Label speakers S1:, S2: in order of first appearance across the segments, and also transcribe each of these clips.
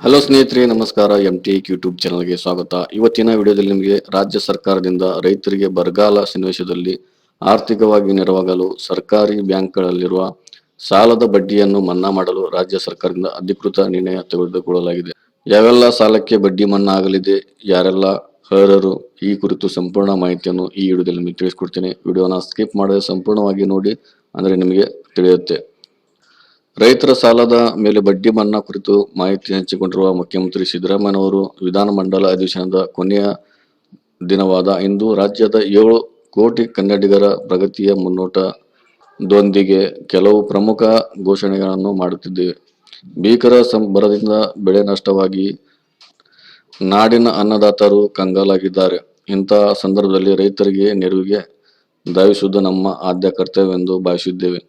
S1: Hello ಸ್ನೇಹಿತರೆ, ನಮಸ್ಕಾರ. MT YouTube ಚಾನಲ್ಗೆ ಸ್ವಾಗತ. ಇವತ್ತಿನ ವಿಡಿಯೋದಲ್ಲಿ ನಿಮಗೆ ರಾಜ್ಯ ಸರ್ಕಾರದಿಂದ ರೈತರಿಗೆ ಬರಗಾಲ ಸನ್ನಿವೇಶದಲ್ಲಿ ಆರ್ಥಿಕವಾಗಿ ನೆರವಾಗಲು ಸರ್ಕಾರಿ ಬ್ಯಾಂಕ್ಗಳಲ್ಲಿರುವ ಸಾಲದ ಬಡ್ಡಿಯನ್ನು ಮನ್ನಾ ಮಾಡಲು ರಾಜ್ಯ ಸರ್ಕಾರದಿಂದ ಅಧಿಕೃತ ನಿರ್ಣಯ ತೆಗೆದುಕೊಳ್ಳಲಾಗಿದೆ. ಯಾವೆಲ್ಲ ಸಾಲಕ್ಕೆ ಬಡ್ಡಿ ಮನ್ನಾ ಆಗಲಿದೆ, ಯಾರೆಲ್ಲ ಅರ್ಹರು, ಈ ಕುರಿತು ಸಂಪೂರ್ಣ ಮಾಹಿತಿಯನ್ನು ಈ ವಿಡಿಯೋದಲ್ಲಿ ನಿಮಗೆ ತಿಳಿಸ್ಕೊಡ್ತೇನೆ. ವಿಡಿಯೋನ ಸ್ಕಿಪ್ ಮಾಡದೆ ಸಂಪೂರ್ಣವಾಗಿ ನೋಡಿ, ಅಂದ್ರೆ ನಿಮಗೆ ತಿಳಿಯುತ್ತೆ. ರೈತರ ಸಾಲದ ಮೇಲೆ ಬಡ್ಡಿ ಮನ್ನಾ ಕುರಿತು ಮಾಹಿತಿ ಹಂಚಿಕೊಂಡಿರುವ ಮುಖ್ಯಮಂತ್ರಿ ಸಿದ್ದರಾಮಯ್ಯನವರು ವಿಧಾನಮಂಡಲ ಅಧಿವೇಶನದ ಕೊನೆಯ ದಿನವಾದ ಇಂದು ರಾಜ್ಯದ 7 ಕೋಟಿ ಕನ್ನಡಿಗರ ಪ್ರಗತಿಯ ಮುನ್ನೋಟದೊಂದಿಗೆ ಕೆಲವು ಪ್ರಮುಖ ಘೋಷಣೆಗಳನ್ನು ಮಾಡುತ್ತಿದ್ದೇವೆ. ಭೀಕರ ಬರದಿಂದ ಬೆಳೆ ನಷ್ಟವಾಗಿ ನಾಡಿನ ಅನ್ನದಾತರು ಕಂಗಾಲಾಗಿದ್ದಾರೆ. ಇಂತಹ ಸಂದರ್ಭದಲ್ಲಿ ರೈತರಿಗೆ ನೆರವಿಗೆ ಧಾವಿಸುವುದು ನಮ್ಮ ಆದ್ಯ ಕರ್ತವ್ಯವೆಂದು ಭಾವಿಸಿದ್ದೇವೆ.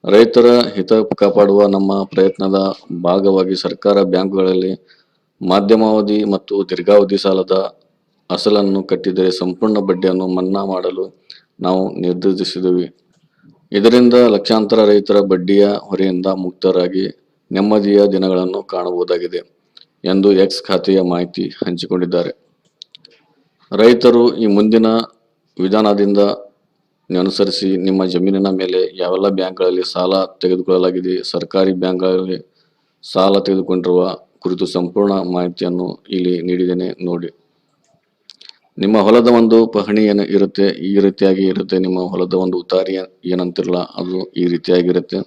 S1: ರೈತರ ಹಿತ ಕಾಪಾಡುವ ನಮ್ಮ ಪ್ರಯತ್ನದ ಭಾಗವಾಗಿ ಸರ್ಕಾರ ಬ್ಯಾಂಕುಗಳಲ್ಲಿ ಮಧ್ಯಮಾವಧಿ ಮತ್ತು ದೀರ್ಘಾವಧಿ ಸಾಲದ ಅಸಲನ್ನು ಕಟ್ಟಿದರೆ ಸಂಪೂರ್ಣ ಬಡ್ಡಿಯನ್ನು ಮನ್ನಾ ಮಾಡಲು ನಾವು ನಿರ್ಧರಿಸಿದ್ದೇವೆ. ಇದರಿಂದ ಲಕ್ಷಾಂತರ ರೈತರ ಬಡ್ಡಿಯ ಹೊರೆಯಿಂದ ಮುಕ್ತರಾಗಿ ನೆಮ್ಮದಿಯ ದಿನಗಳನ್ನು ಕಾಣಬಹುದಾಗಿದೆ ಎಂದು ಎಕ್ಸ್ ಖಾತೆಯ ಮಾಹಿತಿ ಹಂಚಿಕೊಂಡಿದ್ದಾರೆ. ರೈತರು ಈ ಮುಂದಿನ ವಿಧಾನದಿಂದ ಅನುಸರಿಸಿ ನಿಮ್ಮ ಜಮೀನಿನ ಮೇಲೆ ಯಾವೆಲ್ಲ ಬ್ಯಾಂಕ್ಗಳಲ್ಲಿ ಸಾಲ ತೆಗೆದುಕೊಳ್ಳಲಾಗಿದೆ, ಸರ್ಕಾರಿ ಬ್ಯಾಂಕ್ಗಳಲ್ಲಿ ಸಾಲ ತೆಗೆದುಕೊಂಡಿರುವ ಕುರಿತು ಸಂಪೂರ್ಣ ಮಾಹಿತಿಯನ್ನು ಇಲ್ಲಿ ನೀಡಿದ್ದೇನೆ ನೋಡಿ. ನಿಮ್ಮ ಹೊಲದ ಒಂದು ಪಹಣಿ ಇರುತ್ತೆ, ಈ ರೀತಿಯಾಗಿ ಇರುತ್ತೆ. ನಿಮ್ಮ ಹೊಲದ ಒಂದು ಉತ್ತಾರಿ ಏನಂತಿರಲ್ಲ, ಅದು ಈ ರೀತಿಯಾಗಿರುತ್ತೆ.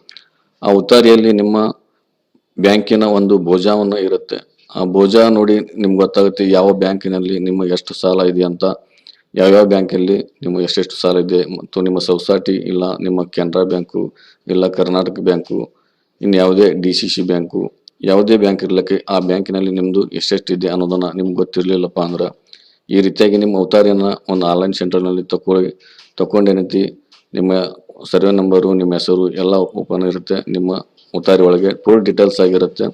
S1: ಆ ಉತ್ತಾರಿಯಲ್ಲಿ ನಿಮ್ಮ ಬ್ಯಾಂಕಿನ ಒಂದು ಬೋಜಾವನ್ನು ಇರುತ್ತೆ. ಆ ಬೋಜಾ ನೋಡಿ ನಿಮ್ಗೆ ಗೊತ್ತಾಗುತ್ತೆ ಯಾವ ಬ್ಯಾಂಕಿನಲ್ಲಿ ನಿಮ್ಮ ಎಷ್ಟು ಸಾಲ ಇದೆ ಅಂತ, ಯಾವ್ಯಾವ ಬ್ಯಾಂಕಲ್ಲಿ ನಿಮ್ಗೆ ಎಷ್ಟೆಷ್ಟು ಸಾಲ ಇದೆ, ಮತ್ತು ನಿಮ್ಮ ಸೊಸೈಟಿ ಇಲ್ಲ ನಿಮ್ಮ ಕೆನರಾ ಬ್ಯಾಂಕು ಇಲ್ಲ ಕರ್ನಾಟಕ ಬ್ಯಾಂಕು, ಇನ್ನು ಯಾವುದೇ DCC ಬ್ಯಾಂಕು, ಯಾವುದೇ ಬ್ಯಾಂಕ್ ಇರ್ಲಿಕ್ಕೆ ಆ ಬ್ಯಾಂಕಿನಲ್ಲಿ ನಿಮ್ದು ಎಷ್ಟೆಷ್ಟಿದೆ ಅನ್ನೋದನ್ನ ನಿಮ್ಗೆ ಗೊತ್ತಿರ್ಲಿಲ್ಲಪ್ಪ ಅಂದ್ರೆ ಈ ರೀತಿಯಾಗಿ ನಿಮ್ಮ ಉತ್ತಾರಿಯನ್ನ ಒಂದು ಆನ್ಲೈನ್ ಸೆಂಟರ್ನಲ್ಲಿ ತಕೊಂಡೇನೈತಿ ನಿಮ್ಮ ಸರ್ವೆ ನಂಬರು, ನಿಮ್ಮ ಹೆಸರು ಎಲ್ಲ ಓಪನ್ ಇರುತ್ತೆ. ನಿಮ್ಮ ಉತ್ತಾರಿ ಒಳಗೆ ಫುಲ್ ಡೀಟೇಲ್ಸ್ ಆಗಿರುತ್ತೆ.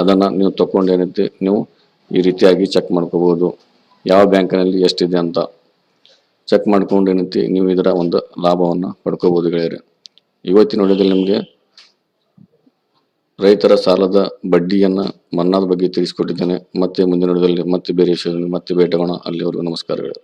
S1: ಅದನ್ನ ನೀವು ತಕೊಂಡೇನೈತಿ ನೀವು ಈ ರೀತಿಯಾಗಿ ಚೆಕ್ ಮಾಡ್ಕೋಬಹುದು, ಯಾವ ಬ್ಯಾಂಕಿನಲ್ಲಿ ಎಷ್ಟಿದೆ ಅಂತ ಚೆಕ್ ಮಾಡ್ಕೊಂಡು ಏನೈತಿ ನೀವು ಇದರ ಒಂದು ಲಾಭವನ್ನ ಪಡ್ಕೋಬಹುದು ಗೆಳೆಯರೆ. ಇವತ್ತಿನ ವಿಡಿಯೋದಲ್ಲಿ ನಿಮಗೆ ರೈತರ ಸಾಲದ ಬಡ್ಡಿಯನ್ನ ಮನ್ನಾದ ಬಗ್ಗೆ ತಿಳಿಸಿಕೊಟ್ಟಿದ್ದೇನೆ. ಮತ್ತೆ ಮುಂದಿನ ವಿಡಿಯೋದಲ್ಲಿ ಮತ್ತೆ ಬೇರೆ ವಿಷಯದಲ್ಲಿ ಮತ್ತೆ ಭೇಟಿಯಾಗೋಣ. ಅಲ್ಲಿವರೆಗೂ ನಮಸ್ಕಾರಗಳು.